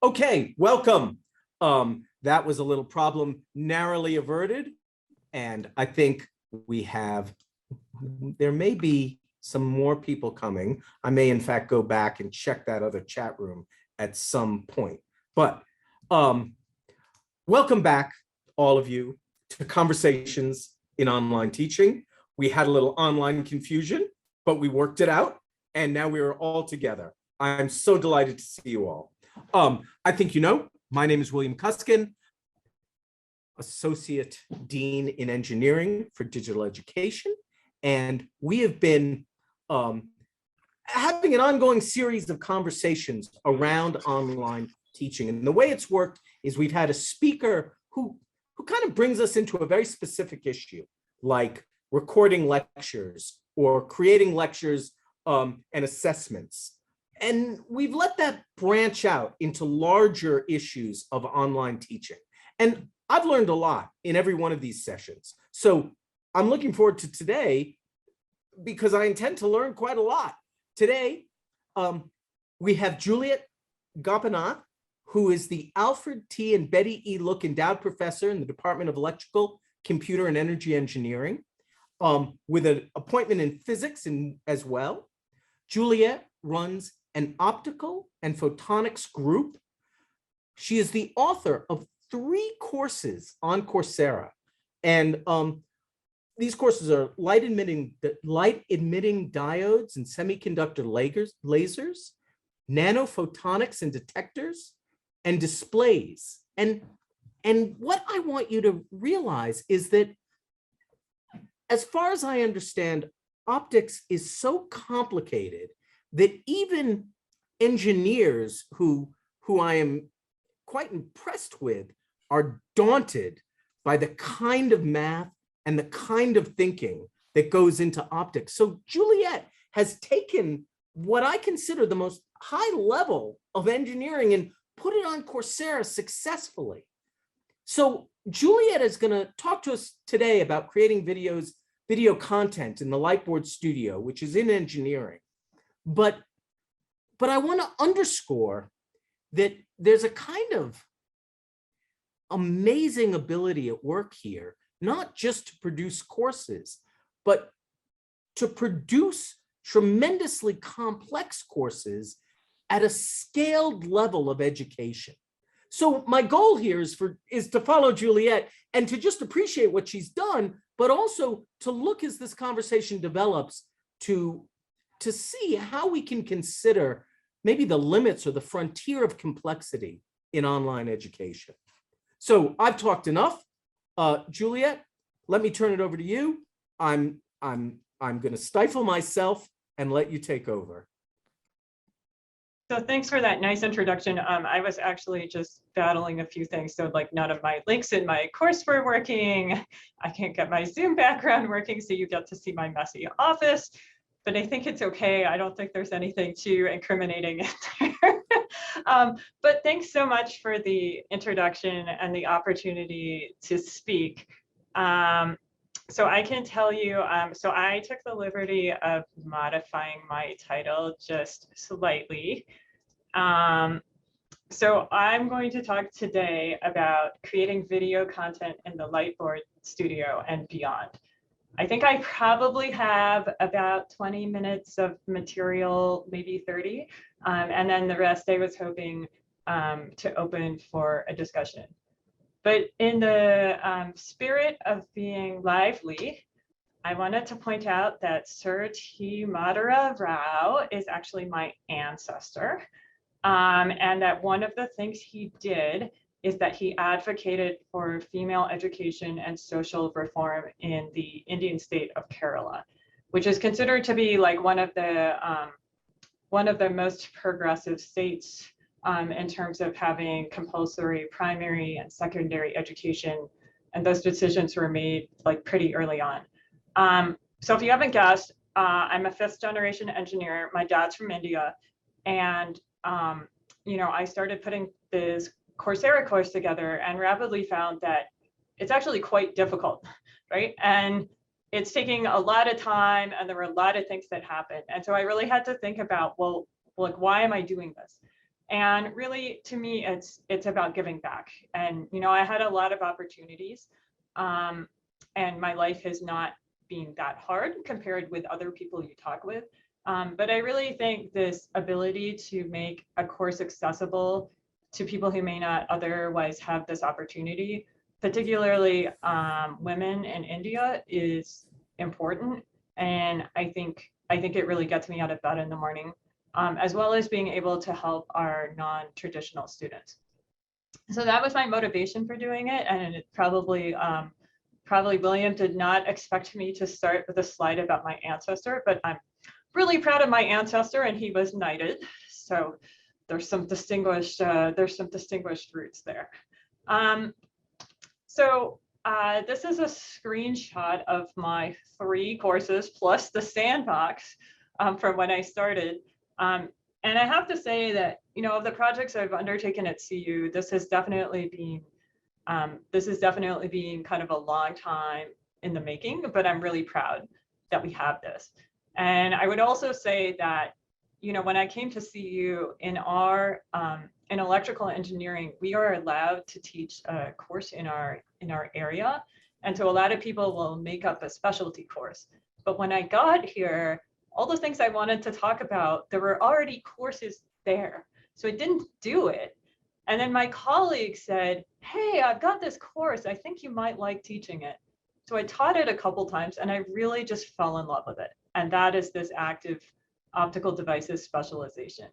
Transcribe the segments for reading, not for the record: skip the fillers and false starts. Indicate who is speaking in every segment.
Speaker 1: Okay, welcome. That was a little problem narrowly averted. And I think there may be some more people coming. I may in fact go back and check that other chat room at some point. But welcome back, all of you, to Conversations in Online Teaching. We had a little online confusion, but we worked it out, and now we are all together. I'm so delighted to see you all. I think you know, my name is William Cuskin, Associate Dean in Engineering for Digital Education, and we have been having an ongoing series of conversations around online teaching. And the way it's worked is we've had a speaker who kind of brings us into a very specific issue, like recording lectures or creating lectures and assessments. And we've let that branch out into larger issues of online teaching. And I've learned a lot in every one of these sessions. So I'm looking forward to today because I intend to learn quite a lot. Today, we have Juliet Gopinath, who is the Alfred T. and Betty E. Look Endowed Professor in the Department of Electrical, Computer, and Energy Engineering, with an appointment in physics as well. Juliet runs an optical and photonics group. She is the author of 3 courses on Coursera. And these courses are light emitting diodes and semiconductor lasers, nanophotonics and detectors, and displays. And what I want you to realize is that, as far as I understand, optics is so complicated that even engineers who I am quite impressed with are daunted by the kind of math and the kind of thinking that goes into optics. So Juliet has taken what I consider the most high level of engineering and put it on Coursera successfully. So Juliet is going to talk to us today about creating video content in the Lightboard studio, which is in engineering. But I want to underscore that there's a kind of amazing ability at work here, not just to produce courses, but to produce tremendously complex courses at a scaled level of education. So my goal here is to follow Juliet and to just appreciate what she's done, but also to look as this conversation develops to see how we can consider maybe the limits or the frontier of complexity in online education. So I've talked enough. Juliet, let me turn it over to you. I'm going to stifle myself and let you take over.
Speaker 2: So thanks for that nice introduction. I was actually just battling a few things. So like none of my links in my course were working. I can't get my Zoom background working, so you get to see my messy office. But I think it's okay. I don't think there's anything too incriminating in there. But thanks so much for the introduction and the opportunity to speak. So I can tell you, so I took the liberty of modifying my title just slightly. So I'm going to talk today about creating video content in the Lightboard studio and beyond. I think I probably have about 20 minutes of material, maybe 30, and then the rest I was hoping to open for a discussion. But in the spirit of being lively, I wanted to point out that Sir T. Madhura Rao is actually my ancestor, and that one of the things he did is that he advocated for female education and social reform in the Indian state of Kerala, which is considered to be like one of the most progressive states in terms of having compulsory primary and secondary education, and those decisions were made like pretty early on. So if you haven't guessed, I'm a 5th generation engineer. My dad's from India, and you know, I started putting this Coursera course together and rapidly found that it's actually quite difficult, right? And it's taking a lot of time, and there were a lot of things that happened. And so I really had to think about, well, like, why am I doing this? And really, to me, it's about giving back. And, you know, I had a lot of opportunities, and my life has not been that hard compared with other people you talk with. But I really think this ability to make a course accessible to people who may not otherwise have this opportunity, particularly women in India, is important. And I think it really gets me out of bed in the morning, as well as being able to help our non-traditional students. So that was my motivation for doing it. And it probably William did not expect me to start with a slide about my ancestor, but I'm really proud of my ancestor, and he was knighted. So there's some distinguished roots there. This is a screenshot of my 3 courses plus the sandbox from when I started. And I have to say that, you know, of the projects I've undertaken at CU, this has definitely been kind of a long time in the making, but I'm really proud that we have this. And I would also say that, you know, when I came to CU in our in electrical engineering, we are allowed to teach a course in our area. And so a lot of people will make up a specialty course. But when I got here, all the things I wanted to talk about, there were already courses there. So I didn't do it. And then my colleague said, hey, I've got this course. I think you might like teaching it. So I taught it a couple times, and I really just fell in love with it. And that is this active optical devices specialization.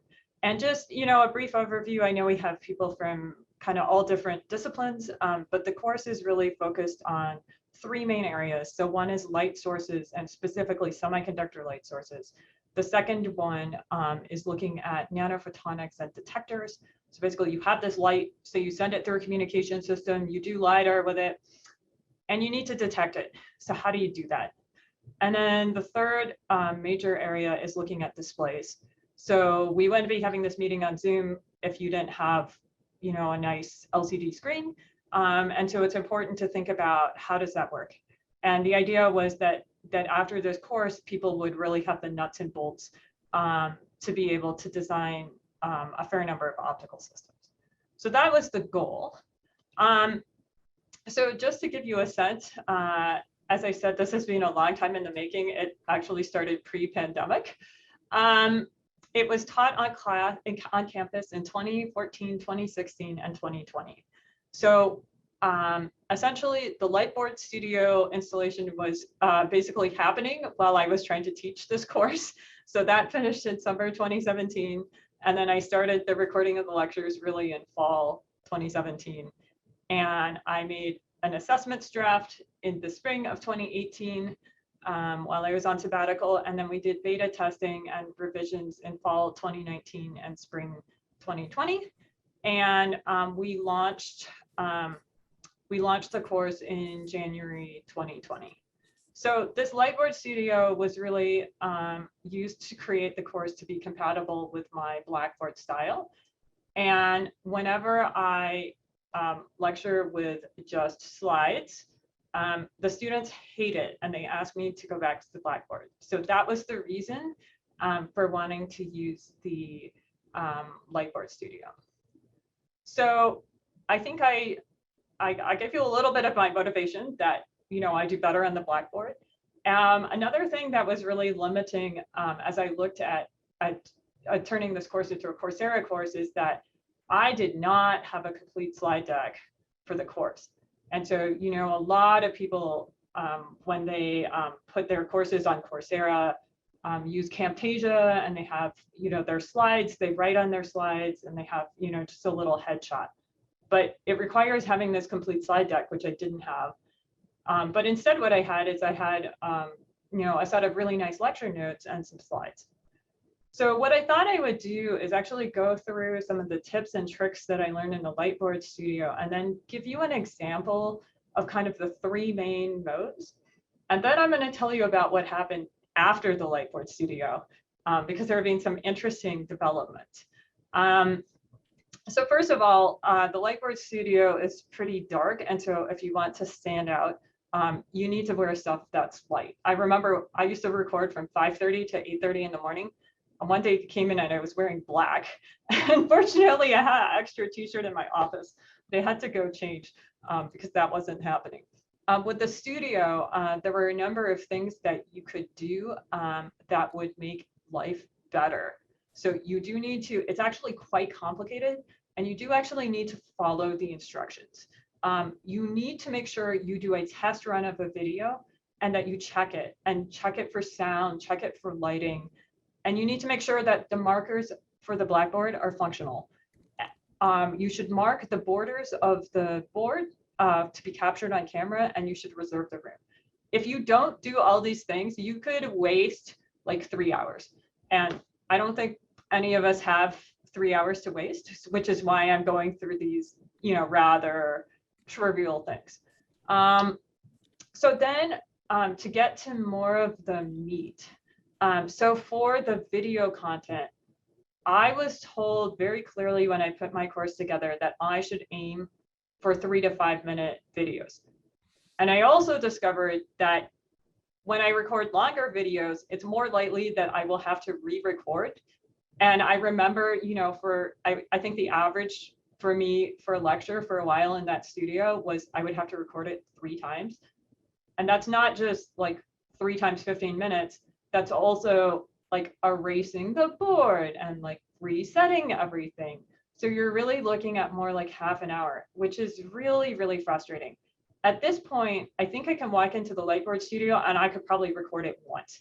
Speaker 2: And just, you know, a brief overview. I know we have people from kind of all different disciplines, but the course is really focused on 3 main areas. So one is light sources, and specifically semiconductor light sources. The second one is looking at nanophotonics and detectors. So basically you have this light, so you send it through a communication system, you do LiDAR with it, and you need to detect it. So how do you do that? And then the third major area is looking at displays. So we wouldn't be having this meeting on Zoom if you didn't have, you know, a nice LCD screen. And so it's important to think about how does that work? And the idea was that after this course, people would really have the nuts and bolts to be able to design a fair number of optical systems. So that was the goal. So just to give you a sense, as I said, this has been a long time in the making. It actually started pre-pandemic. It was taught on campus in 2014, 2016, and 2020. So essentially, the Lightboard studio installation was basically happening while I was trying to teach this course. So that finished in summer 2017. And then I started the recording of the lectures really in fall 2017. And I made an assessments draft in the spring of 2018 while I was on sabbatical. And then we did beta testing and revisions in fall 2019 and spring 2020. And we launched the course in January 2020. So this Lightboard Studio was really used to create the course to be compatible with my Blackboard style. And whenever I lecture with just slides, the students hate it and they ask me to go back to the Blackboard. So that was the reason for wanting to use the Lightboard Studio. So I think I gave you a little bit of my motivation that, you know, I do better on the Blackboard. Another thing that was really limiting as I looked at turning this course into a Coursera course is that I did not have a complete slide deck for the course. And so, you know, a lot of people, when they put their courses on Coursera, use Camtasia, and they have, you know, their slides, they write on their slides, and they have, you know, just a little headshot. But it requires having this complete slide deck, which I didn't have. But instead what I had is I had, you know, a set of really nice lecture notes and some slides. So what I thought I would do is actually go through some of the tips and tricks that I learned in the Lightboard Studio, and then give you an example of kind of the 3 main modes. And then I'm going to tell you about what happened after the Lightboard Studio, because there have been some interesting developments. So first of all, the Lightboard Studio is pretty dark, and so if you want to stand out, you need to wear stuff that's light. I remember I used to record from 5:30 to 8:30 in the morning. one day it came in and I was wearing black. Unfortunately, I had an extra t-shirt in my office. They had to go change because that wasn't happening. With the studio, there were a number of things that you could do that would make life better. So you do need to, it's actually quite complicated, and you do actually need to follow the instructions. You need to make sure you do a test run of a video and that you check it for sound, check it for lighting. And you need to make sure that the markers for the Blackboard are functional. You should mark the borders of the board to be captured on camera, and you should reserve the room. If you don't do all these things, you could waste like 3 hours. And I don't think any of us have 3 hours to waste, which is why I'm going through these, rather trivial things. So then to get to more of the meat. So for the video content, I was told very clearly when I put my course together that I should aim for 3 to 5 minute videos. And I also discovered that when I record longer videos, it's more likely that I will have to re-record. And I remember, I think the average for me for a lecture for a while in that studio was I would have to record it 3 times. And that's not just like 3 times 15 minutes. That's also like erasing the board and like resetting everything. So you're really looking at more like half an hour, which is really, really frustrating. At this point, I think I can walk into the Lightboard studio and I could probably record it once.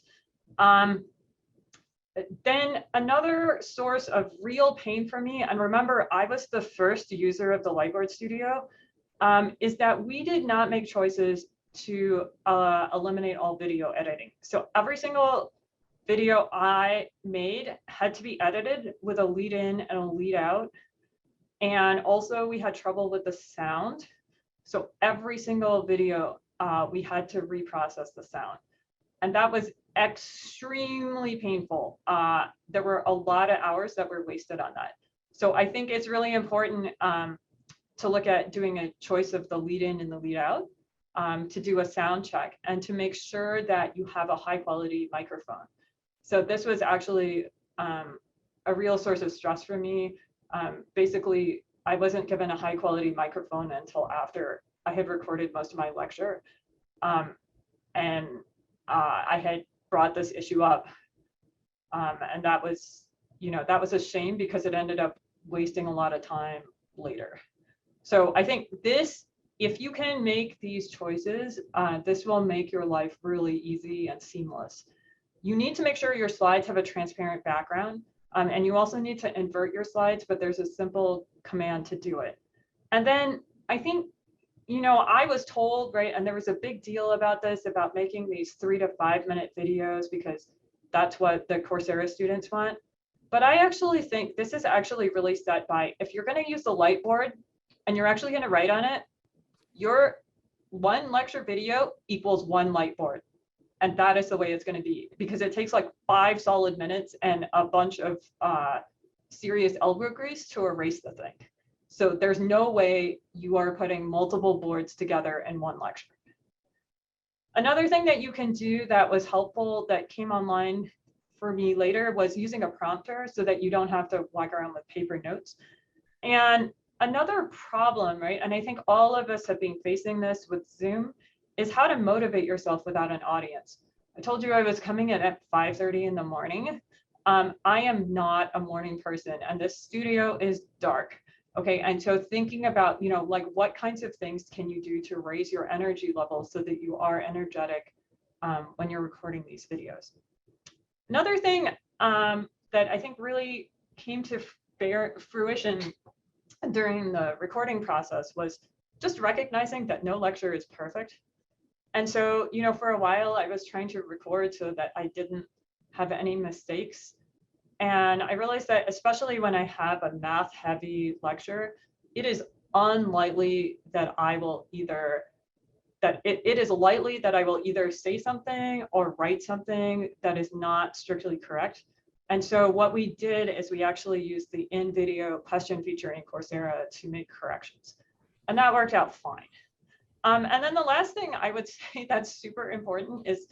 Speaker 2: Then another source of real pain for me, and remember, I was the first user of the Lightboard studio, is that we did not make choices to eliminate all video editing. So every single video I made had to be edited with a lead in and a lead out. And also we had trouble with the sound. So every single video, we had to reprocess the sound. And that was extremely painful. There were a lot of hours that were wasted on that. So I think it's really important to look at doing a choice of the lead in and the lead out, to do a sound check and to make sure that you have a high quality microphone. So this was actually a real source of stress for me. Basically, I wasn't given a high quality microphone until after I had recorded most of my lecture. And I had brought this issue up. And that was a shame because it ended up wasting a lot of time later. So I think if you can make these choices, this will make your life really easy and seamless. You need to make sure your slides have a transparent background, and you also need to invert your slides, but there's a simple command to do it. And then I think, I was told, right, and there was a big deal about this, about making these 3 to 5 minute videos because that's what the Coursera students want. But I actually think this is actually really set by, if you're going to use the Lightboard and you're actually going to write on it, your 1 lecture video equals 1 Lightboard. And that is the way it's going to be, because it takes like 5 solid minutes and a bunch of serious elbow grease to erase the thing. So there's no way you are putting multiple boards together in 1 lecture. Another thing that you can do that was helpful that came online for me later was using a prompter so that you don't have to walk around with paper notes. And another problem, right, and I think all of us have been facing this with Zoom, is how to motivate yourself without an audience. I told you I was coming in at 5:30 in the morning. I am not a morning person, and this studio is dark. Okay, and so thinking about, like what kinds of things can you do to raise your energy level so that you are energetic when you're recording these videos. Another thing that I think really came to fruition during the recording process was just recognizing that no lecture is perfect. And so, for a while I was trying to record so that I didn't have any mistakes. And I realized that especially when I have a math heavy lecture, it is unlikely that I will either, it is likely that I will either say something or write something that is not strictly correct. And so what we did is we actually used the in-video question feature in Coursera to make corrections. And that worked out fine. And then the last thing I would say that's super important is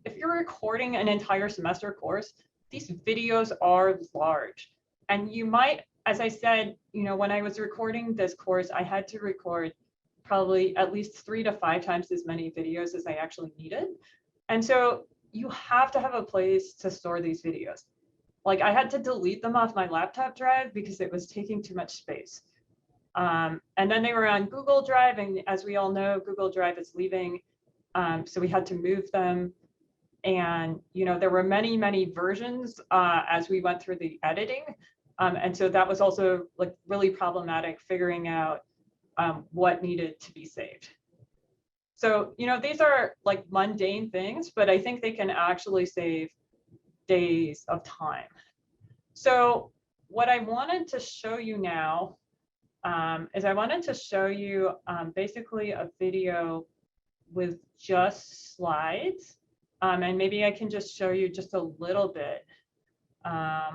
Speaker 2: if you're recording an entire semester course, these videos are large. And you might, as I said, when I was recording this course, I had to record probably at least 3 to 5 times as many videos as I actually needed. And so you have to have a place to store these videos. Like I had to delete them off my laptop drive because it was taking too much space. And then they were on Google Drive, and as we all know, Google Drive is leaving. So we had to move them. And there were many, many versions as we went through the editing. And so that was also like really problematic figuring out what needed to be saved. So, these are like mundane things, but I think they can actually save days of time. So what I wanted to show you now is I wanted to show you basically a video with just slides. And maybe I can just show you just a little bit. I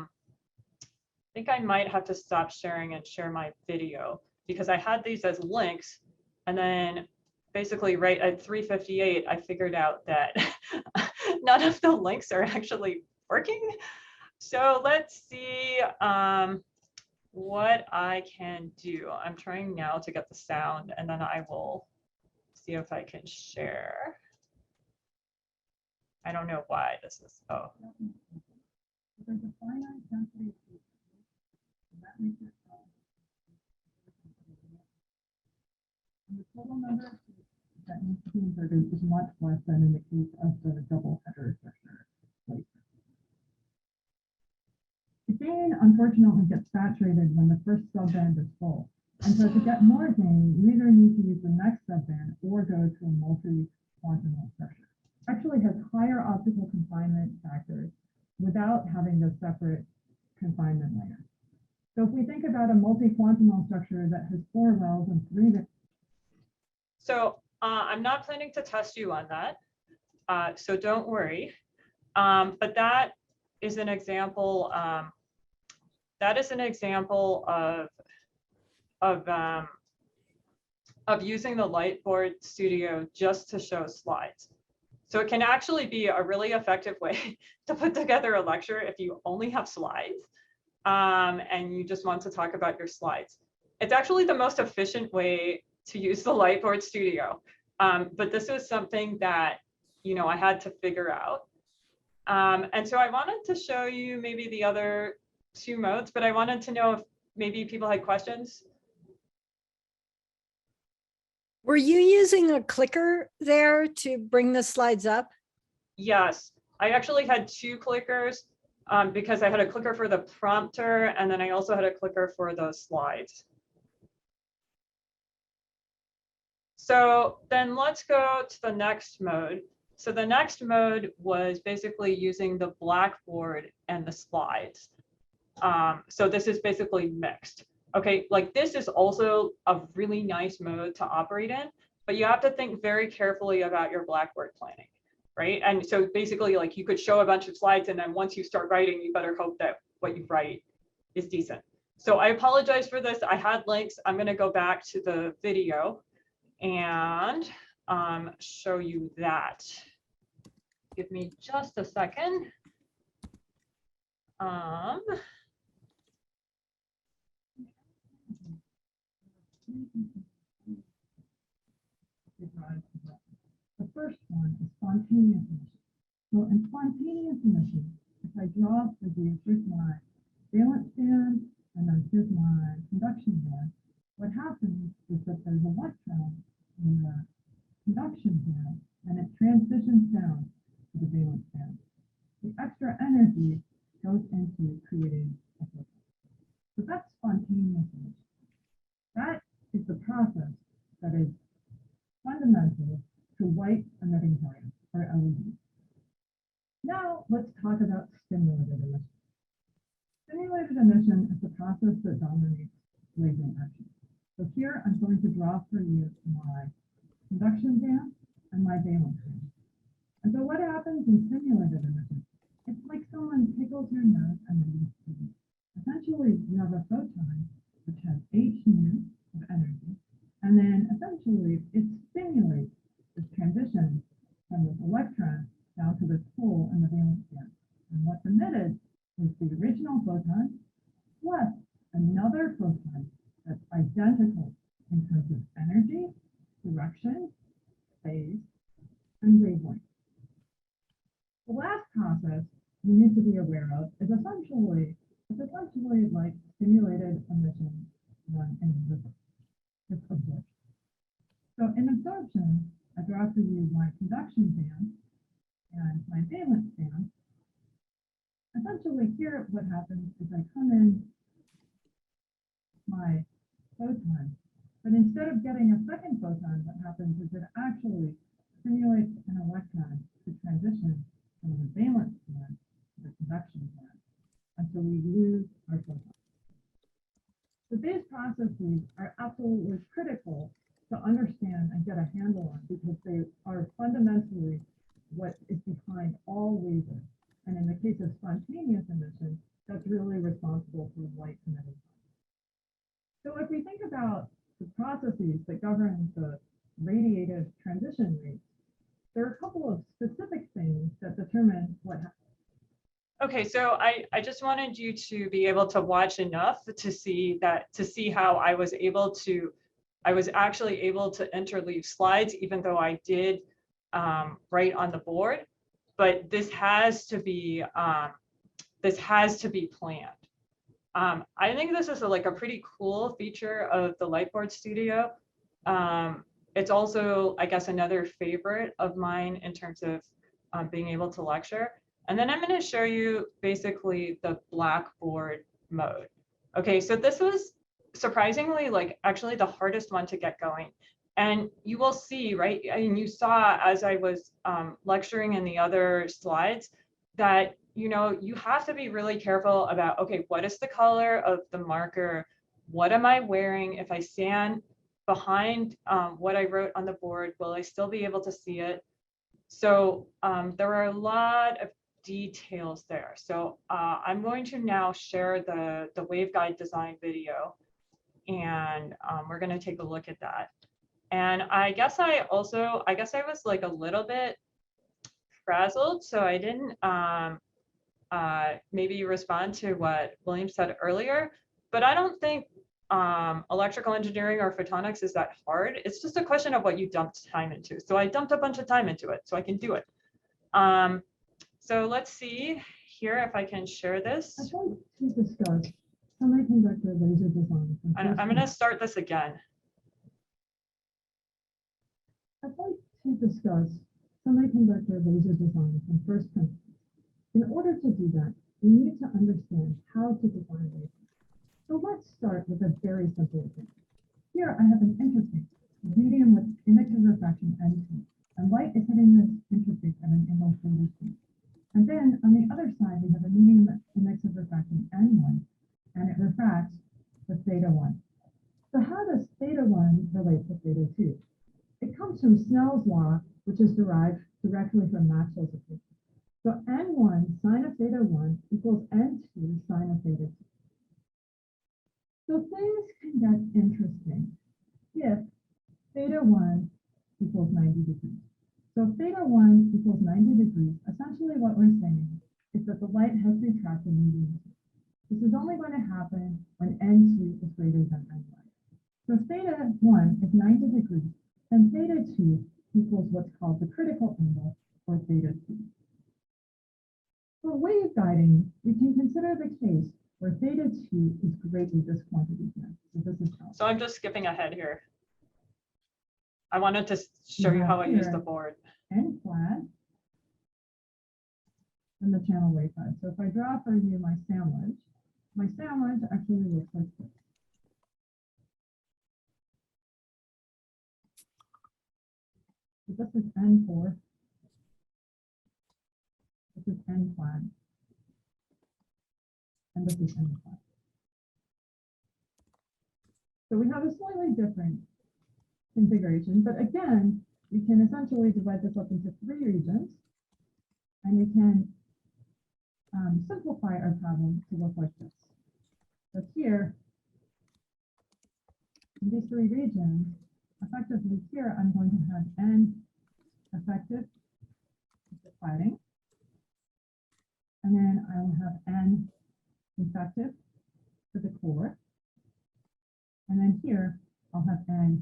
Speaker 2: think I might have to stop sharing and share my video because I had these as links, and then basically right at 3:58, I figured out that none of the links are actually working. So let's see what I can do. I'm trying now to get the sound, and then I will see if I can share. I don't know why this is, oh.
Speaker 3: There's a finite density of people, and that makes it and the total number of seats that needs to be inserted is much less than in the case of the double header structure. The gain unfortunately gets saturated when the first subband is full. And so to get more gain, you either need to use the next subband or go to a multi-quantimal structure. Actually has higher optical confinement factors without having the separate confinement layer. So if we think about a multi-quantimal structure that has 4 wells and 3 that.
Speaker 2: So I'm not planning to test you on that, so don't worry. But that is an example. That is an example of using the Lightboard Studio just to show slides. So it can actually be a really effective way to put together a lecture if you only have slides and you just want to talk about your slides. It's actually the most efficient way to use the Lightboard Studio. But this was something that, I had to figure out. And so I wanted to show you maybe the other 2 modes, but I wanted to know if maybe people had questions.
Speaker 4: Were you using a clicker there to bring the slides up?
Speaker 2: Yes, I actually had 2 clickers because I had a clicker for the prompter, and then I also had a clicker for the slides. So then let's go to the next mode. So the next mode was basically using the Blackboard and the slides. So this is basically mixed. Okay, like this is also a really nice mode to operate in, but you have to think very carefully about your Blackboard planning, right? And so basically like you could show a bunch of slides, and then once you start writing, you better hope that what you write is decent. So I apologize for this. I had links. I'm gonna go back to the video and show you that. Give me just a second.
Speaker 3: The first one is spontaneous emission. So in spontaneous emission, if I draw for you, here's my valence band, and then here's my conduction band, what happens is that there's an electron in the conduction band, and it transitions down to the valence band. The extra energy goes into creating a photon. So that's spontaneous emission. That is the process that is fundamental to light emitting volume, or LED. Now let's talk about stimulated emission. Stimulated emission is the process that dominates laser action. So here I'm going to draw for you my conduction band and my valence band. And so what happens in stimulated emission? It's like someone tickles your nose and then you see. Essentially, you have a photon which has h nu of energy, and then essentially it stimulates this transition from this electron down to this hole in the valence band. And what's emitted in terms of energy, direction, phase, and wavelength. The last process you need to be aware of is essentially like stimulated emission run in reverse. It's absorption. So in absorption, I draw for you my conduction band and my valence band. Essentially here what happens is I come in my photon, but instead of getting a second photon, what happens is it actually stimulates an electron to transition from the valence band to the conduction band until we lose our photon. So these processes are absolutely critical to understand and get a handle on because they are fundamentally what is behind all lasers. And in the case of spontaneous emission, that's really responsible for light emitting. So if we think about the processes that govern the radiative transition rates, there are a couple of specific things that determine what happens.
Speaker 2: Okay, so I just wanted you to be able to watch enough to see how I was actually able to interleave slides, even though I did write on the board. But this has to be planned. I think this is like a pretty cool feature of the Lightboard Studio. It's also, I guess, another favorite of mine in terms of being able to lecture. And then I'm going to show you basically the Blackboard mode. Okay, so this was surprisingly actually the hardest one to get going. And you will see, right? And you saw as I was lecturing in the other slides that, you have to be really careful about, okay, what is the color of the marker? What am I wearing? If I stand behind what I wrote on the board, will I still be able to see it? So there are a lot of details there. So I'm going to now share the waveguide design video, and we're going to take a look at that. And I guess I was like a little bit frazzled, so I didn't maybe respond to what William said earlier, but I don't think electrical engineering or photonics is that hard. It's just a question of what you dumped time into. So I dumped a bunch of time into it so I can do it. So let's see here if I can share this.
Speaker 3: I'd like to discuss semiconductor laser design.
Speaker 2: I'm going to start this again.
Speaker 3: I'd like to discuss semiconductor laser design from first principles. In order to do that, we need to understand how to design lasers. So let's start with a very simple example. Here I have an interface, a medium with index of refraction N2, and light is hitting this interface at an angle theta speed. And then on the other side, we have a medium index of refraction N1, and it refracts with theta 1. So how does theta 1 relate to theta 2? It comes from Snell's law, which is derived directly from Maxwell's equation. So N1 sine of theta 1 equals N2 sine of theta 2. So things can get interesting if theta 1 equals 90 degrees. So if theta 1 equals 90 degrees, essentially what we're saying is that the light has refracted medium. This is only going to happen when N2 is greater than N1. So if theta 1 is 90 degrees, then theta 2 equals what's called the critical angle, or theta 2. For waveguiding, we can consider the case where theta 2 is greatly this quantity here. So this is how.
Speaker 2: So I'm just skipping ahead here. I wanted to show you how I use the board.
Speaker 3: N flat and the channel waveguide. So if I draw for you my sandwich actually looks like this. So this is N4. This is N flat. And this is N flat. So we have a slightly different configuration, but again, we can essentially divide this up into 3 regions, and we can simplify our problem to look like this. So here, in these 3 regions, effectively here, I'm going to have N effective dividing, and then I will have N effective for the core, and then here I'll have A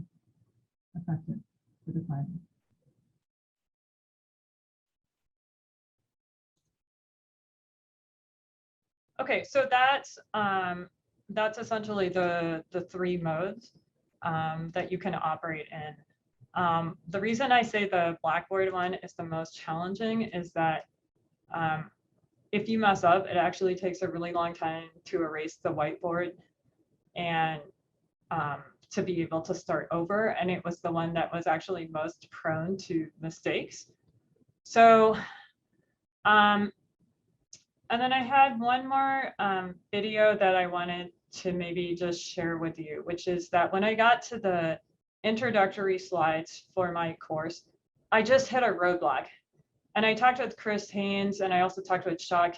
Speaker 3: affected for the timing.
Speaker 2: Okay, so that's essentially the three modes that you can operate in. The reason I say the Blackboard one is the most challenging is that if you mess up, it actually takes a really long time to erase the whiteboard and to be able to start over. And it was the one that was actually most prone to mistakes. So, and then I had one more video that I wanted to maybe just share with you, which is that when I got to the introductory slides for my course, I just hit a roadblock. And I talked with Chris Haynes, and I also talked with Shaw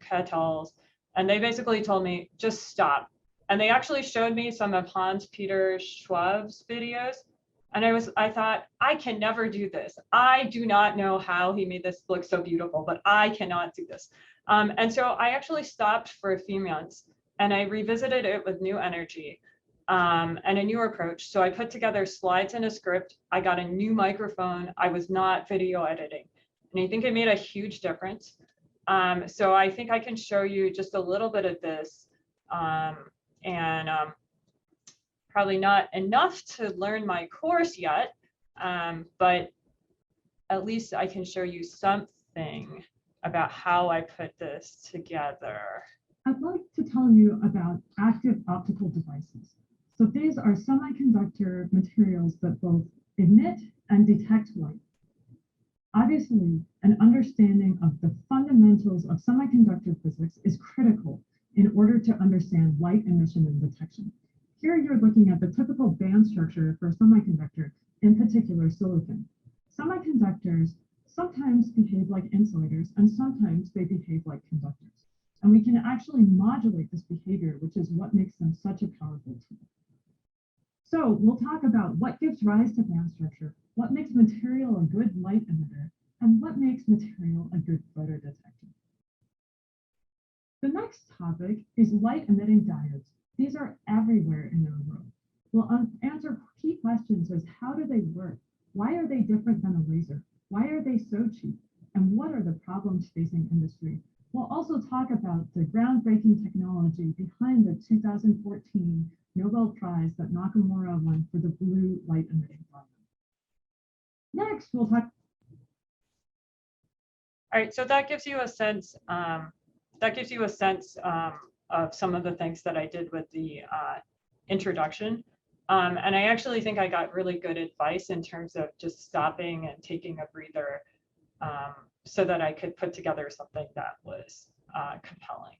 Speaker 2: Kettles, and they basically told me, just stop. And they actually showed me some of Hans-Peter Schwab's videos. And I thought, I can never do this. I do not know how he made this look so beautiful, but I cannot do this. And so I actually stopped for a few months and I revisited it with new energy and a new approach. So I put together slides and a script. I got a new microphone. I was not video editing. And I think it made a huge difference. So I think I can show you just a little bit of this probably not enough to learn my course yet, but at least I can show you something about how I put this together.
Speaker 3: I'd like to tell you about active optical devices. So these are semiconductor materials that both emit and detect light. Obviously, an understanding of the fundamentals of semiconductor physics is critical in order to understand light emission and detection. Here you're looking at the typical band structure for a semiconductor, in particular silicon. Semiconductors sometimes behave like insulators and sometimes they behave like conductors. And we can actually modulate this behavior, which is what makes them such a powerful tool. So we'll talk about what gives rise to band structure, what makes material a good light emitter, and what makes material a good photodetector. The next topic is light emitting diodes. These are everywhere in our world. We'll answer key questions as how do they work? Why are they different than a laser? Why are they so cheap? And what are the problems facing industry? We'll also talk about the groundbreaking technology behind the 2014 Nobel Prize that Nakamura won for the blue light emitting diode. Next, we'll talk.
Speaker 2: All right, so that gives you a sense. Of some of the things that I did with the introduction. And I actually think I got really good advice in terms of just stopping and taking a breather so that I could put together something that was compelling.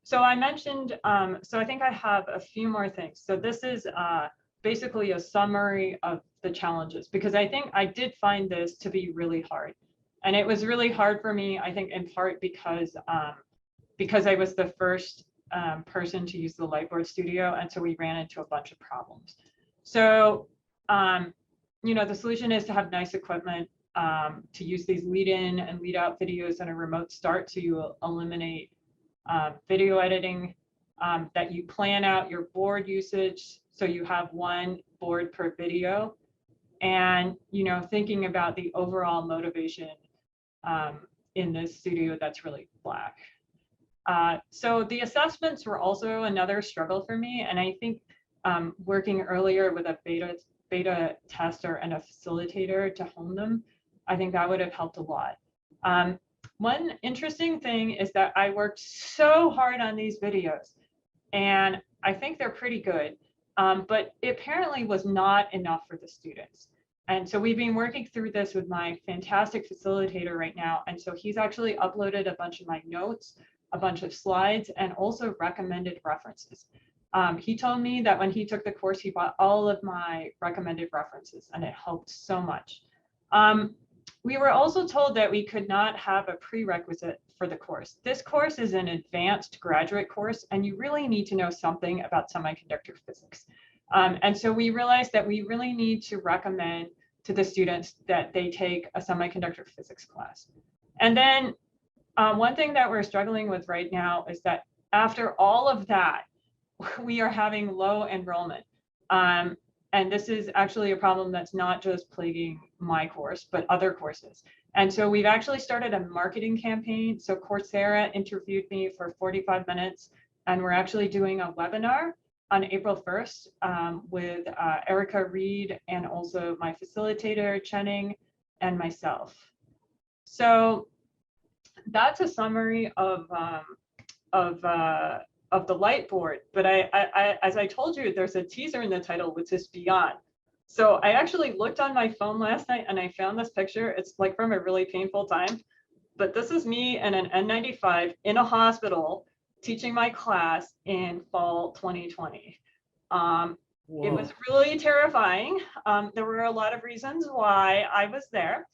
Speaker 2: So I mentioned, so I think I have a few more things. So this is basically a summary of the challenges, because I think I did find this to be really hard. And it was really hard for me, I think, in part because I was the first person to use the Lightboard Studio, and so we ran into a bunch of problems. So, you know, the solution is to have nice equipment, to use these lead-in and lead-out videos and a remote start to eliminate video editing, that you plan out your board usage so you have one board per video, and, you know, thinking about the overall motivation in this studio that's really black. So the assessments were also another struggle for me. And I think working earlier with a beta tester and a facilitator to hone them, I think that would have helped a lot. One interesting thing is that I worked so hard on these videos, and I think they're pretty good, but it apparently was not enough for the students. And so we've been working through this with my fantastic facilitator right now. And so he's actually uploaded a bunch of my notes, a bunch of slides, and also recommended references. He told me that when he took the course, he bought all of my recommended references, and it helped so much. We were also told that we could not have a prerequisite for the course. This course is an advanced graduate course, and you really need to know something about semiconductor physics. And so we realized that we really need to recommend to the students that they take a semiconductor physics class. And then one thing that we're struggling with right now is that after all of that, we are having low enrollment. And this is actually a problem that's not just plaguing my course, but other courses. And so we've actually started a marketing campaign. So Coursera interviewed me for 45 minutes, and we're actually doing a webinar on April 1st with Erica Reed and also my facilitator, Chenning, and myself. So that's a summary of the Lightboard. But as I told you, there's a teaser in the title, which is Beyond. So I actually looked on my phone last night and I found this picture. It's like from a really painful time, but this is me in an N95 in a hospital teaching my class in fall 2020. It was really terrifying. There were a lot of reasons why I was there.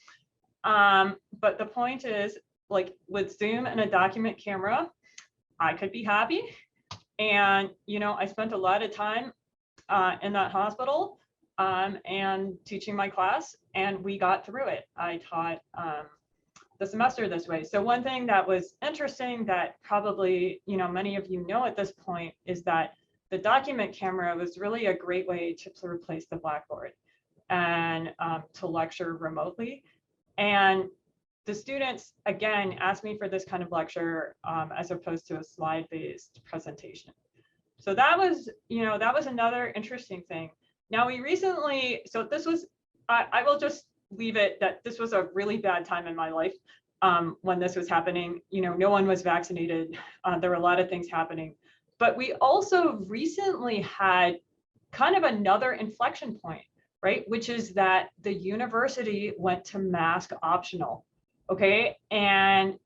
Speaker 2: But the point is, like with Zoom and a document camera, I could be happy. And, you know, I spent a lot of time in that hospital and teaching my class, and we got through it. I taught the semester this way. So one thing that was interesting that probably, you know, many of you know at this point is that the document camera was really a great way to replace the Blackboard and to lecture remotely. And the students, again, asked me for this kind of lecture as opposed to a slide-based presentation. So that was, you know, that was another interesting thing. Now we recently, so this was, I will just leave it that this was a really bad time in my life when this was happening. You know, no one was vaccinated. There were a lot of things happening. But we also recently had kind of another inflection point, right? Which is that the university went to mask optional. Okay, and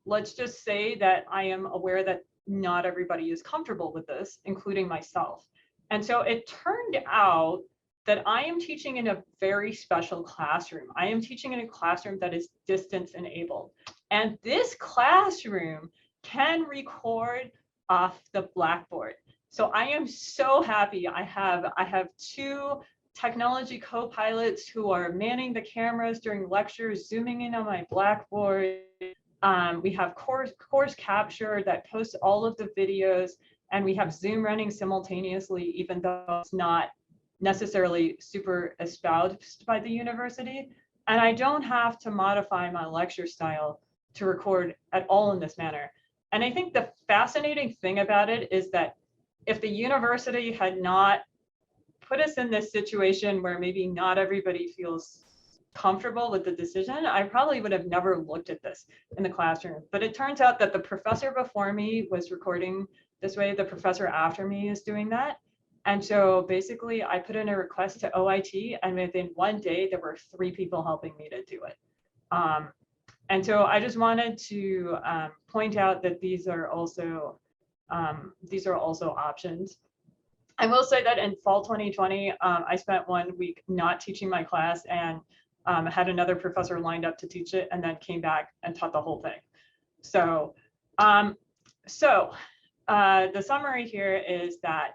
Speaker 2: let's just say that I am aware that not everybody is comfortable with this, including myself. And so it turned out that I am teaching in a very special classroom. I am teaching in a classroom that is distance enabled. And this classroom can record off the Blackboard. So I am so happy. I have two technology co-pilots who are manning the cameras during lectures, zooming in on my Blackboard. We have course capture that posts all of the videos, and we have Zoom running simultaneously, even though it's not necessarily super espoused by the university. And I don't have to modify my lecture style to record at all in this manner. And I think the fascinating thing about it is that if the university had not put us in this situation where maybe not everybody feels comfortable with the decision, I probably would have never looked at this in the classroom. But it turns out that the professor before me was recording this way, the professor after me is doing that. And so basically I put in a request to OIT, and within one day there were 3 people helping me to do it. And so I just wanted to point out that these are also options. I will say that in fall 2020, I spent 1 week not teaching my class and had another professor lined up to teach it, and then came back and taught the whole thing. So, the summary here is that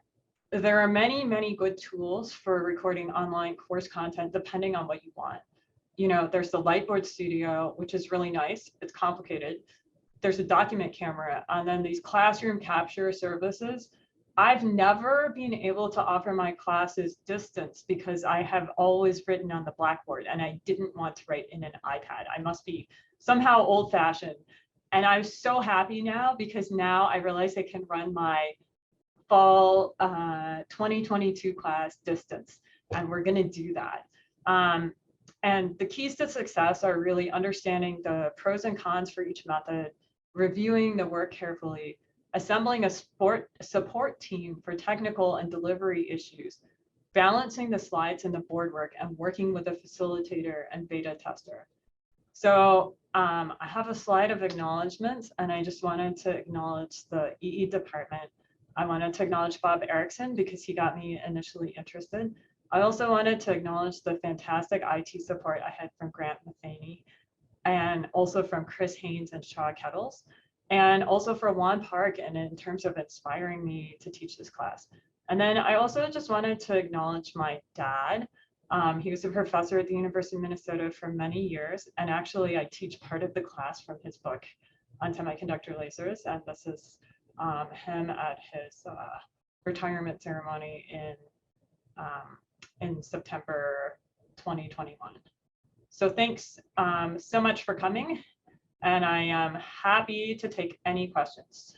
Speaker 2: there are many, many good tools for recording online course content, depending on what you want. You know, there's the Lightboard Studio, which is really nice. It's complicated. There's a document camera, and then these classroom capture services. I've never been able to offer my classes distance because I have always written on the Blackboard, and I didn't want to write in an iPad. I must be somehow old-fashioned. And I'm so happy now because now I realize I can run my fall 2022 class distance, and we're going to do that. And the keys to success are really understanding the pros and cons for each method, reviewing the work carefully, assembling a support team for technical and delivery issues, balancing the slides and the board work, and working with a facilitator and beta tester. So I have a slide of acknowledgements, and I just wanted to acknowledge the EE department. I wanted to acknowledge Bob Erickson because he got me initially interested. I also wanted to acknowledge the fantastic IT support I had from Grant Matheny, and also from Chris Haynes and Shaw Kettles, and also for Juan Park, and in terms of inspiring me to teach this class. And then I also just wanted to acknowledge my dad. He was a professor at the University of Minnesota for many years, and actually I teach part of the class from his book on semiconductor lasers, and this is him at his retirement ceremony in September 2021. So thanks so much for coming, and I am happy to take any questions.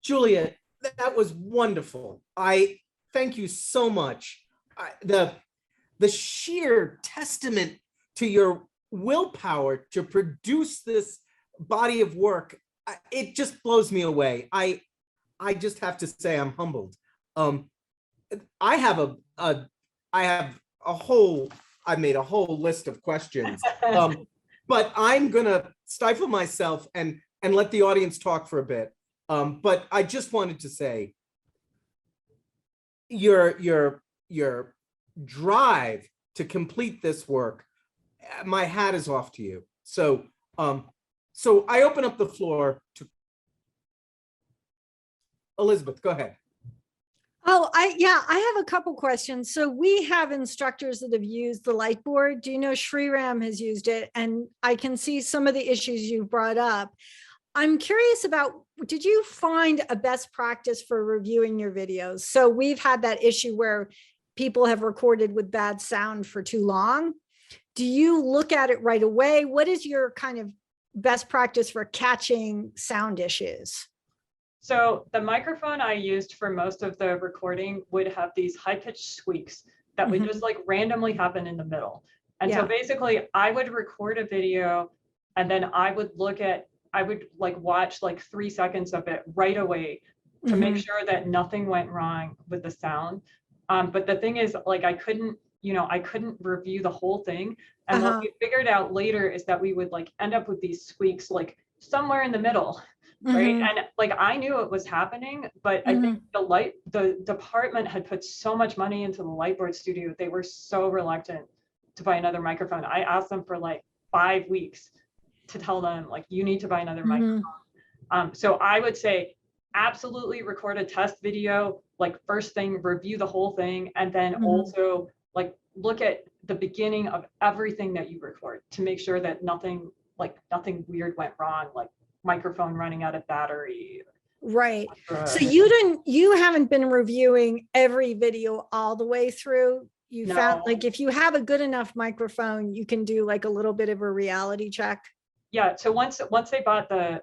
Speaker 1: Julia, that was wonderful. I thank you so much. The sheer testament to your willpower to produce this body of work, it just blows me away. I just have to say I'm humbled. I made a whole list of questions, but I'm gonna stifle myself and let the audience talk for a bit. But I just wanted to say your drive to complete this work, my hat is off to you. So I open up the floor to Elizabeth. Go ahead.
Speaker 4: Oh, I have a couple questions. So we have instructors that have used the Lightboard. Do you know Shriram has used it? And I can see some of the issues you brought up. I'm curious about, did you find a best practice for reviewing your videos? So we've had that issue where people have recorded with bad sound for too long. Do you look at it right away? What is your kind of best practice for catching sound issues?
Speaker 2: So the microphone I used for most of the recording would have these high-pitched squeaks that would just like randomly happen in the middle. And so basically I would record a video and then I would like watch like 3 seconds of it right away to make sure that nothing went wrong with the sound. But the thing is, like, I couldn't review the whole thing. And what we figured out later is that we would like end up with these squeaks like somewhere in the middle. Right. And like, I knew it was happening, but I think the department had put so much money into the Lightboard studio. They were so reluctant to buy another microphone. I asked them for like 5 weeks to tell them, like, you need to buy another microphone. So I would say absolutely record a test video, like first thing, review the whole thing, and then also like look at the beginning of everything that you record to make sure that nothing weird went wrong, like microphone running out of battery.
Speaker 4: Right. So you haven't been reviewing every video all the way through. You found, like, if you have a good enough microphone, you can do like a little bit of a reality check.
Speaker 2: Yeah. So once they bought the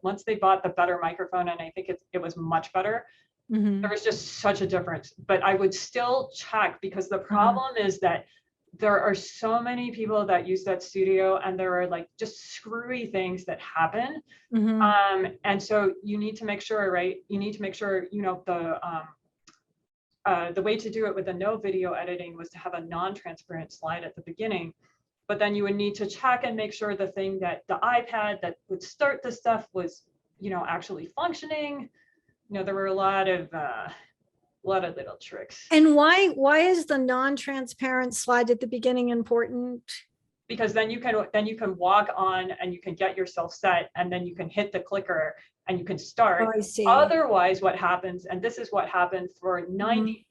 Speaker 2: better microphone, and I think it was much better, there was just such a difference. But I would still check, because the problem is that there are so many people that use that studio, and there are like just screwy things that happen. And so you need to make sure, right? You need to make sure, you know, the way to do it with the no video editing was to have a non-transparent slide at the beginning. But then you would need to check and make sure the thing that the iPad that would start the stuff was, you know, actually functioning. You know, there were a lot of little tricks.
Speaker 4: And why is the non-transparent slide at the beginning important?
Speaker 2: Because then you can walk on and you can get yourself set, and then you can hit the clicker and you can start.
Speaker 4: Oh, I see.
Speaker 2: Otherwise, what happens, and this is what happened for 99%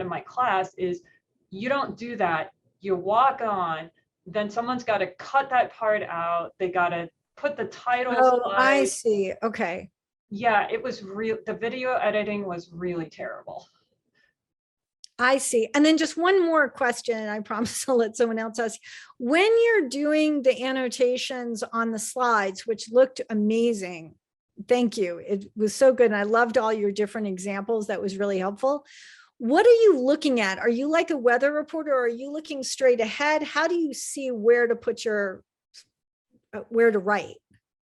Speaker 2: of my class, is you don't do that. You walk on, then someone's got to cut that part out. They got to put the title.
Speaker 4: Oh, I see. Okay.
Speaker 2: Yeah, it was real. The video editing was really terrible.
Speaker 4: I see. And then just one more question. I promise I'll let someone else ask. When you're doing the annotations on the slides, which looked amazing, thank you. It was so good. And I loved all your different examples. That was really helpful. What are you looking at? Are you like a weather reporter, or are you looking straight ahead? How do you see where to put where to write?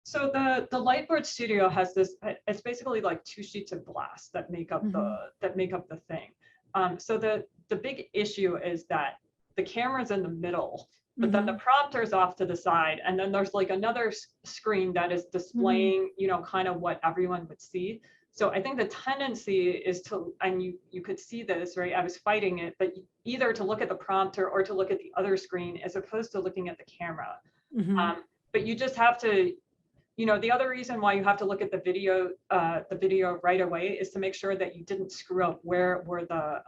Speaker 2: So the Lightboard Studio has this, it's basically like 2 sheets of glass that make up the thing. So the big issue is that the camera's in the middle, but then the prompter's off to the side, and then there's like another screen that is displaying, you know, kind of what everyone would see. So I think the tendency is to, and you could see this, right? I was fighting it, but either to look at the prompter or to look at the other screen as opposed to looking at the camera. But you just have to, you know, the other reason why you have to look at the video right away is to make sure that you didn't screw up where were the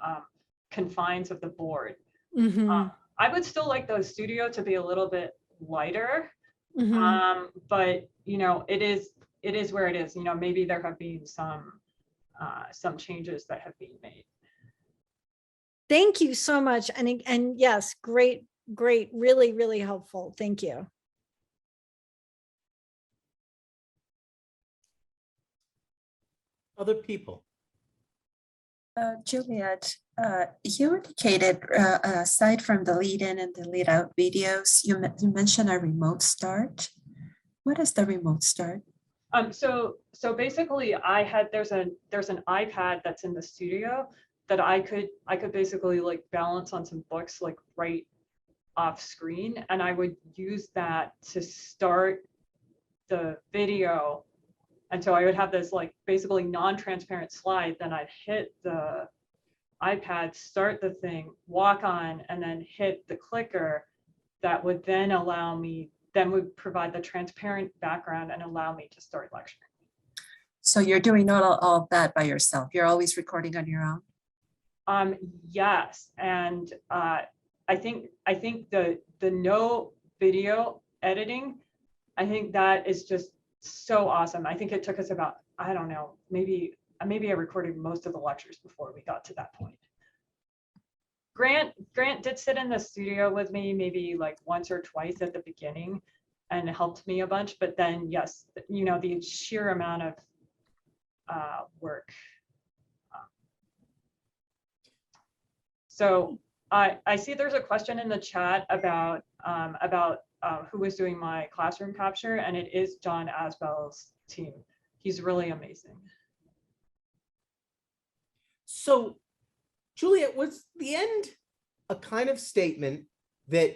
Speaker 2: confines of the board. I would still like the studio to be a little bit lighter, but you know, it is where it is. You know, maybe there have been some some changes that have been made.
Speaker 4: Thank you so much. And yes, great, really, really helpful. Thank you.
Speaker 1: Other people.
Speaker 5: Juliet, you indicated aside from the lead in and the lead out videos, you mentioned a remote start. What is the remote start?
Speaker 2: So basically there's an iPad that's in the studio that I could basically like balance on some books like right off screen, and I would use that to start the video. And so I would have this like basically non-transparent slide, then I'd hit the iPad, start the thing, walk on, and then hit the clicker that would then allow me, then would provide the transparent background and allow me to start lecturing.
Speaker 5: So you're doing all of that by yourself. You're always recording on your own?
Speaker 2: Yes, and I think the no video editing, I think that is just so awesome. I think it took us about, I don't know, maybe I recorded most of the lectures before we got to that point. Grant did sit in the studio with me maybe like once or twice at the beginning and helped me a bunch, but then yes, you know, the sheer amount of work. So I see there's a question in the chat about who was doing my classroom capture, and it is John Asbell's team. He's really amazing.
Speaker 1: So, Juliet, was the end a kind of statement that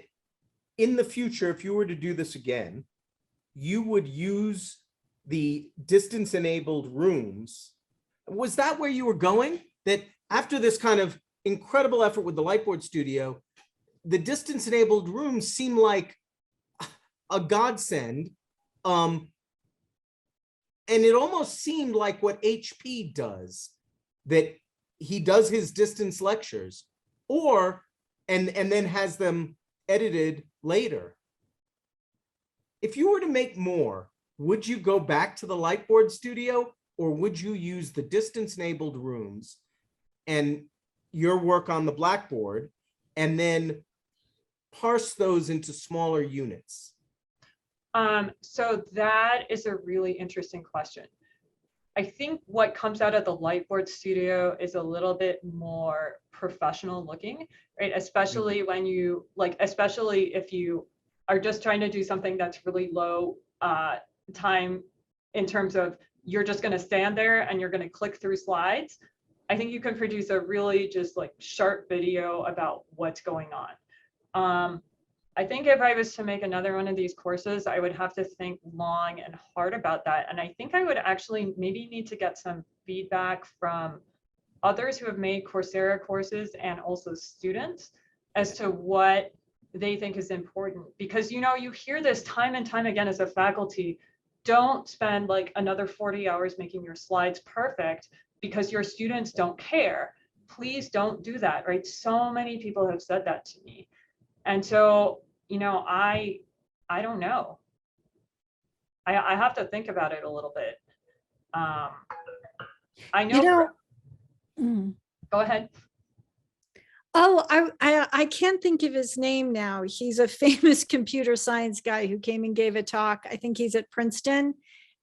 Speaker 1: in the future, if you were to do this again, you would use the distance-enabled rooms? Was that where you were going? That after this kind of incredible effort with the Lightboard Studio, the distance-enabled rooms seem like a godsend. And it almost seemed like what HP does, that he does his distance lectures and then has them edited later. If you were to make more, would you go back to the Lightboard Studio, or would you use the distance-enabled rooms and your work on the Blackboard and then parse those into smaller units?
Speaker 2: So that is a really interesting question. I think what comes out of the Lightboard Studio is a little bit more professional looking, right? Especially when you especially if you are just trying to do something that's really low time in terms of you're just going to stand there and you're going to click through slides. I think you can produce a really just like sharp video about what's going on. I think if I was to make another one of these courses, I would have to think long and hard about that. And I think I would actually maybe need to get some feedback from others who have made Coursera courses and also students as to what they think is important. Because, you know, you hear this time and time again as a faculty, don't spend like another 40 hours making your slides perfect because your students don't care. Please don't do that, right? So many people have said that to me. And so, you know, I don't know. I have to think about it a little bit. I know. Go ahead.
Speaker 4: Oh, I can't think of his name now. He's a famous computer science guy who came and gave a talk. I think he's at Princeton,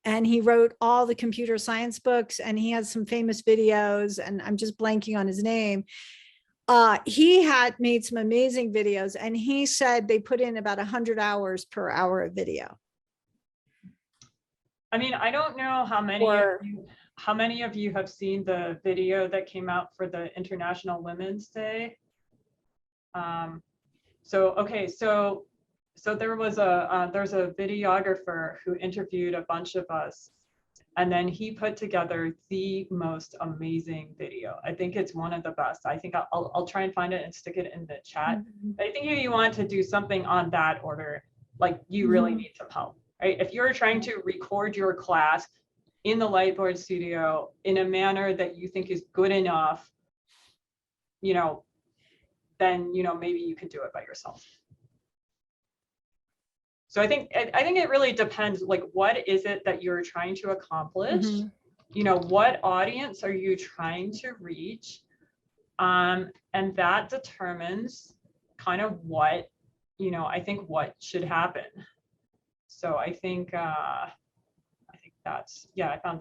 Speaker 4: and he wrote all the computer science books, and he has some famous videos, and I'm just blanking on his name. He had made some amazing videos, and he said they put in about 100 hours per hour of video.
Speaker 2: I mean, I don't know how many of you have seen the video that came out for the International Women's Day. So there was there's a videographer who interviewed a bunch of us, and then he put together the most amazing video. I think it's one of the best. I think I'll try and find it and stick it in the chat.
Speaker 4: Mm-hmm.
Speaker 2: I think if you want to do something on that order, like you really need some help, right? If you're trying to record your class in the Lightboard Studio in a manner that you think is good enough, you know, then, you know, maybe you can do it by yourself. So I think it really depends, like, what is it that you're trying to accomplish? you know, what audience are you trying to reach? And that determines kind of what, you know, I think what should happen. So I think that's, yeah, I found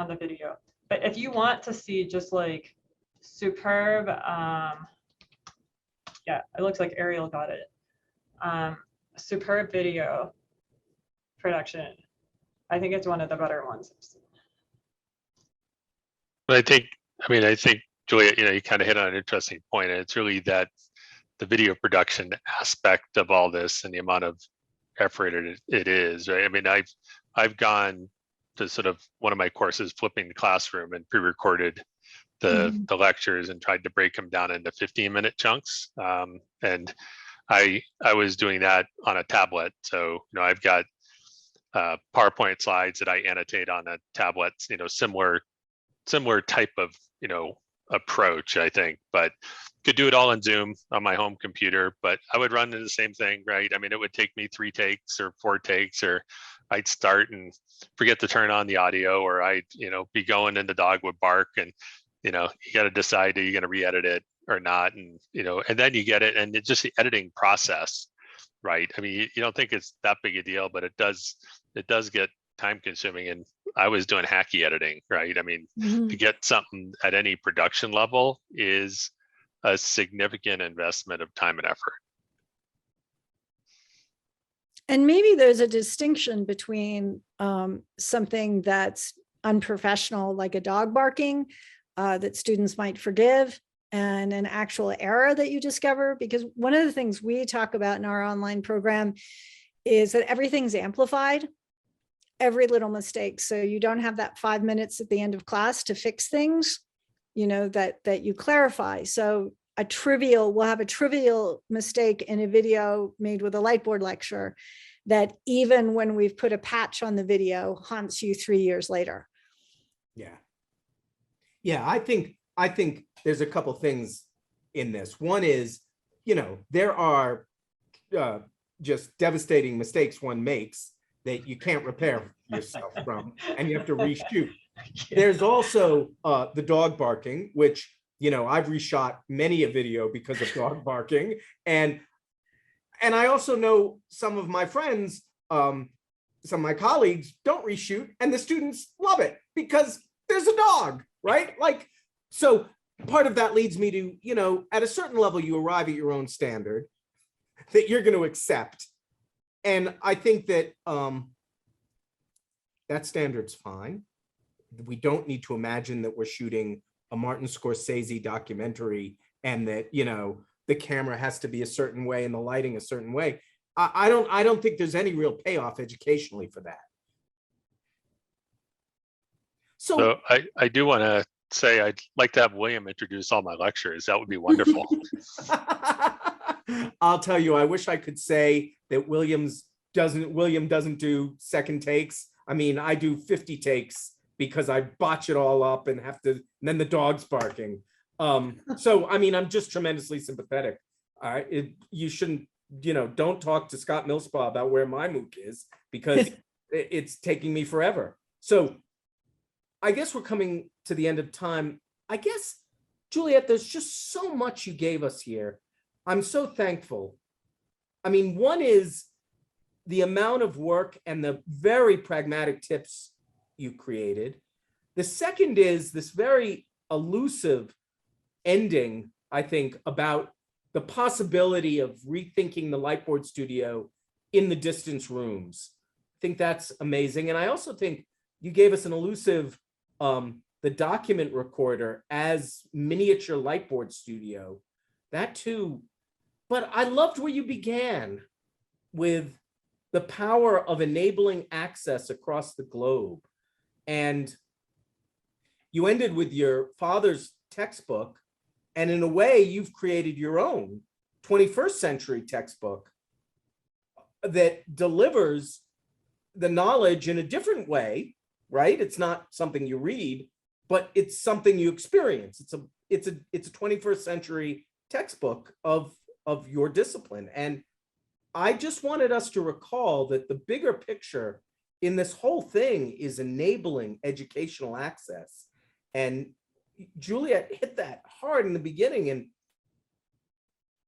Speaker 2: the video. But if you want to see just like superb, yeah, it looks like Ariel got it. Superb video production. I think it's one of the better ones.
Speaker 6: But I think, Julia, you know, you kind of hit on an interesting point, and it's really that the video production aspect of all this and the amount of effort it is, right? I mean, I've gone to sort of one of my courses, flipping the classroom, and pre-recorded the lectures and tried to break them down into 15-minute chunks. And I was doing that on a tablet. So, you know, I've got PowerPoint slides that I annotate on a tablet, you know, similar type of, you know, approach, I think, but could do it all in Zoom on my home computer, but I would run into the same thing, right? I mean, it would take me 3 takes or 4 takes, or I'd start and forget to turn on the audio, or I'd, you know, be going and the dog would bark, and, you know, you got to decide, are you going to re-edit it or not? And, you know, and then you get it, and it's just the editing process, right? I mean, you don't think it's that big a deal, but it does get time consuming. And I was doing hacky editing, right? I mean, to get something at any production level is a significant investment of time and effort.
Speaker 4: And maybe there's a distinction between something that's unprofessional, like a dog barking, that students might forgive, and an actual error that you discover. Because one of the things we talk about in our online program is that everything's amplified, every little mistake. So you don't have that 5 minutes at the end of class to fix things, you know, that you clarify. So we'll have a trivial mistake in a video made with a Lightboard lecture that, even when we've put a patch on the video, haunts you 3 years later.
Speaker 1: Yeah. Yeah, I think there's a couple things in this. One is, you know, there are just devastating mistakes one makes that you can't repair yourself from, and you have to reshoot. There's also the dog barking, which, you know, I've reshot many a video because of dog barking. And I also know some of my friends, some of my colleagues don't reshoot, and the students love it because there's a dog, right? Like, so part of that leads me to, you know, at a certain level, you arrive at your own standard that you're going to accept. And I think that that standard's fine. We don't need to imagine that we're shooting a Martin Scorsese documentary and that, you know, the camera has to be a certain way and the lighting a certain way. I don't think there's any real payoff educationally for that.
Speaker 6: So I do want to say I'd like to have William introduce all my lectures. That would be wonderful.
Speaker 1: I'll tell you, I wish I could say that William doesn't do second takes. I mean, I do 50 takes because I botch it all up and and then the dog's barking. So, I mean, I'm just tremendously sympathetic. You shouldn't, you know, don't talk to Scott Millspaw about where my MOOC is, because it's taking me forever. So I guess we're coming to the end of time. I guess, Juliet, there's just so much you gave us here. I'm so thankful. I mean, one is the amount of work and the very pragmatic tips you created. The second is this very elusive ending, I think, about the possibility of rethinking the Lightboard studio in the distance rooms. I think that's amazing. And I also think you gave us an elusive, the document recorder as miniature Lightboard studio. That too. But I loved where you began with the power of enabling access across the globe. And you ended with your father's textbook. And in a way, you've created your own 21st century textbook that delivers the knowledge in a different way, right? It's not something you read, but it's something you experience. It's a 21st century textbook of your discipline. And I just wanted us to recall that the bigger picture in this whole thing is enabling educational access. And Juliet hit that hard in the beginning. And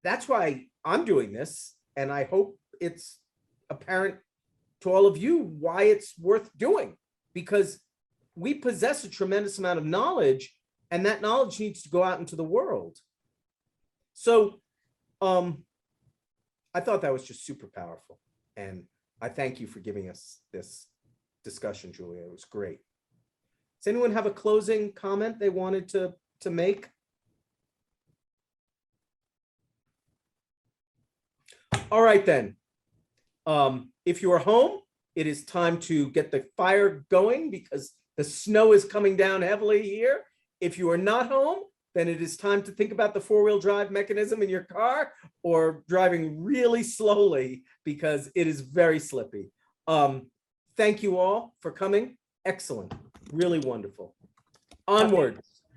Speaker 1: that's why I'm doing this. And I hope it's apparent to all of you why it's worth doing, because we possess a tremendous amount of knowledge, and that knowledge needs to go out into the world. So I thought that was just super powerful. And I thank you for giving us this discussion, Julia. It was great. Does anyone have a closing comment they wanted to make? All right, then. If you are home, it is time to get the fire going because the snow is coming down heavily here. If you are not home, then it is time to think about the four-wheel drive mechanism in your car or driving really slowly because it is very slippy. Thank you all for coming. Excellent. Really wonderful. Onward.